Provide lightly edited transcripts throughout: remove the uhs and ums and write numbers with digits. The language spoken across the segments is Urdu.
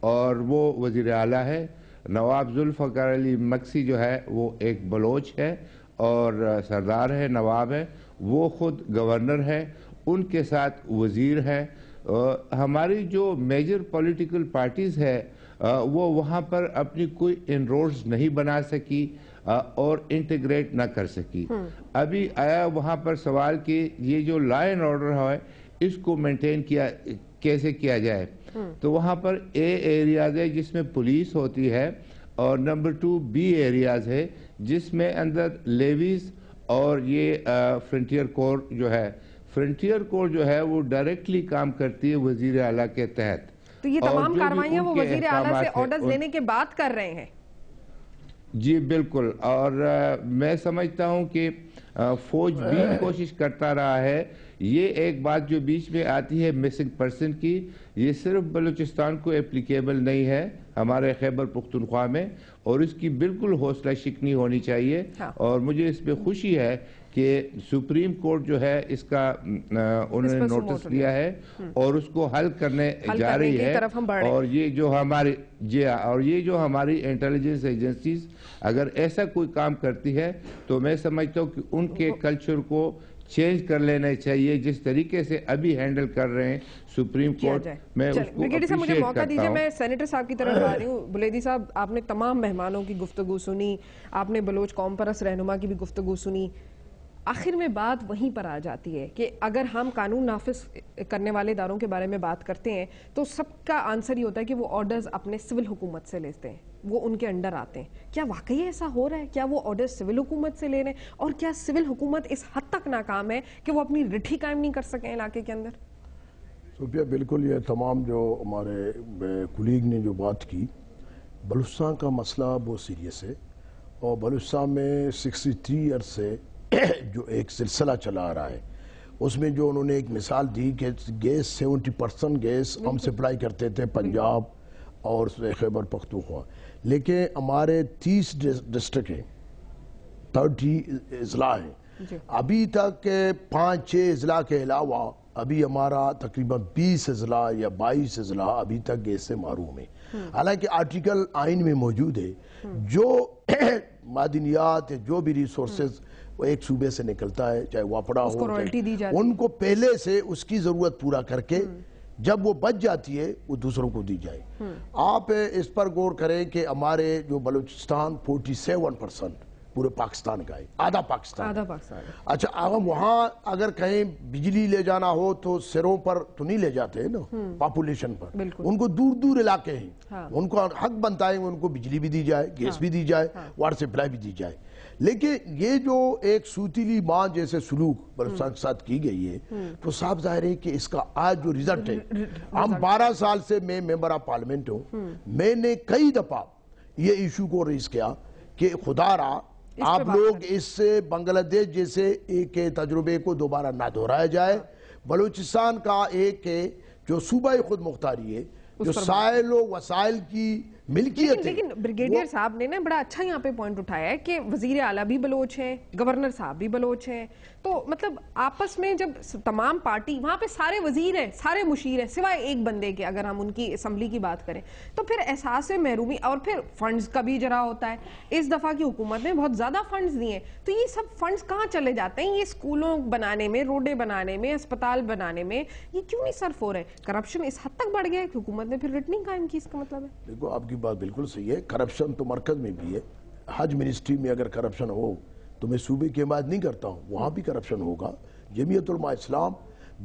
اور وہ وزیر اعلیٰ ہے. نواب ذوالفقار علی مکسی جو ہے وہ ایک بلوچ ہے اور سردار ہے، نواب ہے، وہ خود گورنر ہے، ان کے ساتھ وزیر ہے. ہماری جو میجر پولیٹیکل پارٹیز ہے وہ وہاں پر اپنی کوئی انروڈز نہیں بنا سکی اور انٹیگریٹ نہ کر سکی. ابھی آیا وہاں پر سوال کہ یہ جو لا اینڈ آرڈر ہے اس کو مینٹین کیسے کیا جائے. تو وہاں پر اے ایریاز ہے جس میں پولیس ہوتی ہے اور نمبر 2 بی ایریاز ہے جس میں اندر لیویز اور یہ فرنٹیئر کور جو ہے. فرنٹیئر کور جو ہے وہ ڈائریکٹلی کام کرتی ہے وزیر اعلیٰ کے تحت. تو یہ تمام کاروائیاں وہ وزیر اعلیٰ سے آرڈرز لینے کے بعد کر رہے ہیں؟ جی بالکل. اور میں سمجھتا ہوں کہ فوج بھی کوشش کرتا رہا ہے. یہ ایک بات جو بیچ میں آتی ہے مسنگ پرسن کی، یہ صرف بلوچستان کو اپلیکیبل نہیں ہے، ہمارے خیبر پختونخوا میں، اور اس کی بالکل حوصلہ شکنی ہونی چاہیے. اور مجھے اس پہ خوشی ہے کہ سپریم کورٹ جو ہے اس کا انہوں نے نوٹس لیا ہے اور اس کو حل کرنے جا رہی ہے. اور یہ جو ہماری انٹیلیجنس ایجنسیز اگر ایسا کوئی کام کرتی ہے تو میں سمجھتا ہوں کہ ان کے کلچر کو چینج کر لینا چاہیے جس طریقے سے ابھی ہینڈل کر رہے ہیں سپریم کورٹ. میں اس کو اپریشیٹ مجھے موقع دیجیے، کرتا ہوں. میں سینیٹر صاحب کی طرف آ رہی ہوں. بلیدی صاحب، آپ نے تمام مہمانوں کی گفتگو سنی، آپ نے بلوچ قوم پرست رہنما کی بھی گفتگو سنی. آخر میں بات وہیں پر آ جاتی ہے کہ اگر ہم قانون نافذ کرنے والے اداروں کے بارے میں بات کرتے ہیں تو سب کا آنسر یہ ہوتا ہے کہ وہ آرڈرز اپنے سول حکومت سے لیتے ہیں، وہ ان کے انڈر آتے ہیں. کیا واقعی ایسا ہو رہا ہے؟ کیا وہ آرڈر سول حکومت سے لے رہے ہیں؟ اور کیا سول حکومت اس حد تک ناکام ہے کہ وہ اپنی رٹھی قائم نہیں کر سکیں علاقے کے اندر؟ صوفیہ، بالکل یہ تمام جو ہمارے کولیگ نے جو بات کی، بلوچستان کا مسئلہ بہت سیریس ہے. اور بلوچستان میں 63 ایئر سے جو ایک سلسلہ چلا آ رہا ہے، اس میں جو انہوں نے ایک مثال دی کہ گیس 70% گیس ہم سپلائی کرتے تھے پنجاب اور خیبر پختونخوا، لیکن ہمارے 30 ڈسٹرکٹ ہیں، 30 اضلاع ہیں. ابھی تک 5-6 اضلاع کے علاوہ ابھی ہمارا تقریباً 20 اضلاع یا 22 اضلاع ابھی تک گیس سے محروم ہیں. حالانکہ آرٹیکل آئین میں موجود ہے جو معدنیات جو بھی ریسورسز وہ ایک صوبے سے نکلتا ہے، چاہے واپڑا ہو، ان کو پہلے سے اس کی ضرورت پورا کر کے جب وہ بچ جاتی ہے وہ دوسروں کو دی جائے. آپ اس پر غور کریں کہ ہمارے جو بلوچستان 47% پورے پاکستان کا ہے، آدھا پاکستان. اچھا، وہاں اگر کہیں بجلی لے جانا ہو تو سروں پر تو نہیں لے جاتے ہیں نا، پاپولیشن پر. ان کو دور دور علاقے ہیں، ان کو حق بنتا ہے ان کو بجلی بھی دی جائے، گیس بھی دی جائے، واٹر سپلائی بھی دی جائے. لیکن یہ جو ایک سوتیلی ماں جیسے سلوک بلوچستان کے ساتھ کی گئی ہے تو صاف ظاہر ہے کہ اس کا آج جو ریزلٹ ہے، ہم 12 سال سے میں ممبر آف پارلیمنٹ ہوں، میں نے کئی دفعہ یہ ایشو کو ریز کیا کہ خدا را آپ لوگ اس سے بنگلہ دیش جیسے ایک تجربے کو دوبارہ نہ دہرایا جائے. بلوچستان کا ایک جو صوبہ خود مختاری ہے، جو سائل و وسائل کی ملکیت ہے. لیکن بریگیڈیئر صاحب نے نا بڑا اچھا یہاں پہ پوائنٹ اٹھایا ہے کہ وزیر اعلیٰ بھی بلوچ ہیں، گورنر صاحب بھی بلوچ ہیں. تو مطلب آپس میں جب تمام پارٹی وہاں پہ سارے وزیر ہیں، سارے مشیر ہیں سوائے ایک بندے کے، اگر ہم ان کی اسمبلی کی بات کریں تو پھر احساس محرومی اور پھر فنڈز کا بھی جرا ہوتا ہے. اس دفعہ کی حکومت نے بہت زیادہ فنڈز دیے ہیں، تو یہ سب فنڈز کہاں چلے جاتے ہیں؟ یہ اسکولوں بنانے میں، روڈیں بنانے میں، اسپتال بنانے میں یہ کیوں نہیں صرف ہو رہے؟ کرپشن اس حد تک بڑھ گیا ہے کہ حکومت نے پھر ریٹننگ قائم کی. اس کا مطلب ہے دیکھو آپ کی بات بالکل صحیح ہے، کرپشن تو مرکز میں بھی ہے. حج منسٹری میں اگر کرپشن ہو تو میں صوبے کی بات نہیں کرتا ہوں، وہاں بھی کرپشن ہوگا. جمعیت علماء اسلام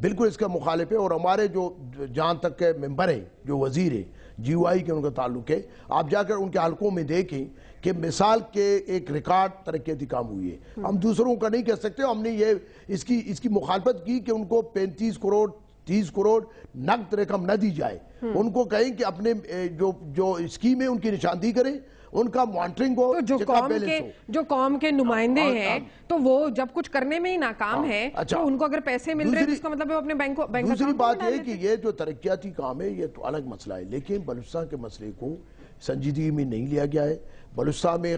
بالکل اس کا مخالف ہے. اور ہمارے جو جہاں تک کے ممبر ہیں، جو وزیر ہیں، جی او آئی کے ان کا تعلق ہے، آپ جا کر ان کے حلقوں میں دیکھیں کہ مثال کے ایک ریکارڈ ترقیاتی کام ہوئی ہے. ہم دوسروں کا نہیں کہہ سکتے. ہم نے یہ اس کی مخالفت کی کہ ان کو 35 کروڑ 30 کروڑ نقد رقم نہ دی جائے. ان کو کہیں کہ اپنے جو اسکیم ہے ان کی نشاندہی کریں، ان کا مانٹرنگ ہو، جو قوم کے نمائندے ہیں تو وہ جب کچھ کرنے میں ہی ناکام ہے تو ان کو اگر پیسے مل رہے ہیں تو اس کا مطلب ہے اپنے بینک دوسری بات یہ کہ یہ جو ترقیاتی کام ہے یہ تو الگ مسئلہ ہے، لیکن بلوچستان کے مسئلے کو سنجیدگی میں نہیں لیا گیا ہے. بلوچستان میں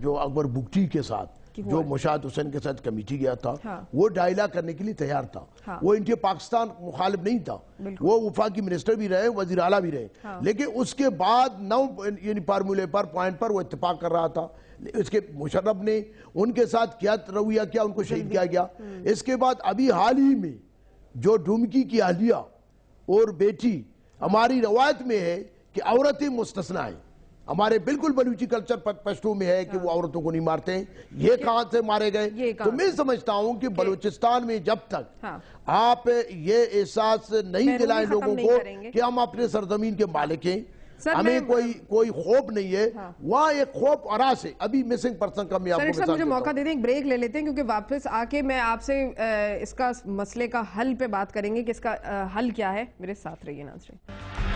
جو اکبر بگٹی کے ساتھ جو مشاہد حسین کے ساتھ کمیٹی گیا تھا وہ ڈائلاگ کرنے کے لیے تیار تھا. وہ انڈیا پاکستان مخالف نہیں تھا, وہ وفاقی منسٹر بھی رہے, وزیر اعلیٰ بھی رہے, لیکن اس کے بعد یعنی فارمولے پر پوائنٹ پر وہ اتفاق کر رہا تھا. اس کے مشرف نے ان کے ساتھ کیا رویہ کیا, ان کو شہید کیا گیا. اس کے بعد ابھی حال ہی میں جو ڈومکی کی اہلیہ اور بیٹی, ہماری روایت میں ہے کہ عورتیں مستثنیٰ ہیں. ہمارے بالکل بلوچی کلچر پشتو میں ہے کہ وہ عورتوں کو نہیں مارتے ہیں. یہ کہاں سے مارے گئے؟ تو میں سمجھتا ہوں کہ بلوچستان میں جب تک آپ یہ احساس نہیں دلائیں لوگوں کو کہ ہم اپنے سرزمین کے مالک ہیں, ہمیں کوئی خوف نہیں ہے, وہاں ایک خوف اراس ہے. ابھی مسنگ پرسن کا میں آپ کو مثال دیتا ہوں. مجھے موقع دے دیں, ایک بریک لے لیتے ہیں, کیونکہ واپس آ کے میں آپ سے اس کا مسئلے کا حل پہ بات کریں گے کہ اس کا حل کیا ہے. میرے ساتھ رہیے ناظرین.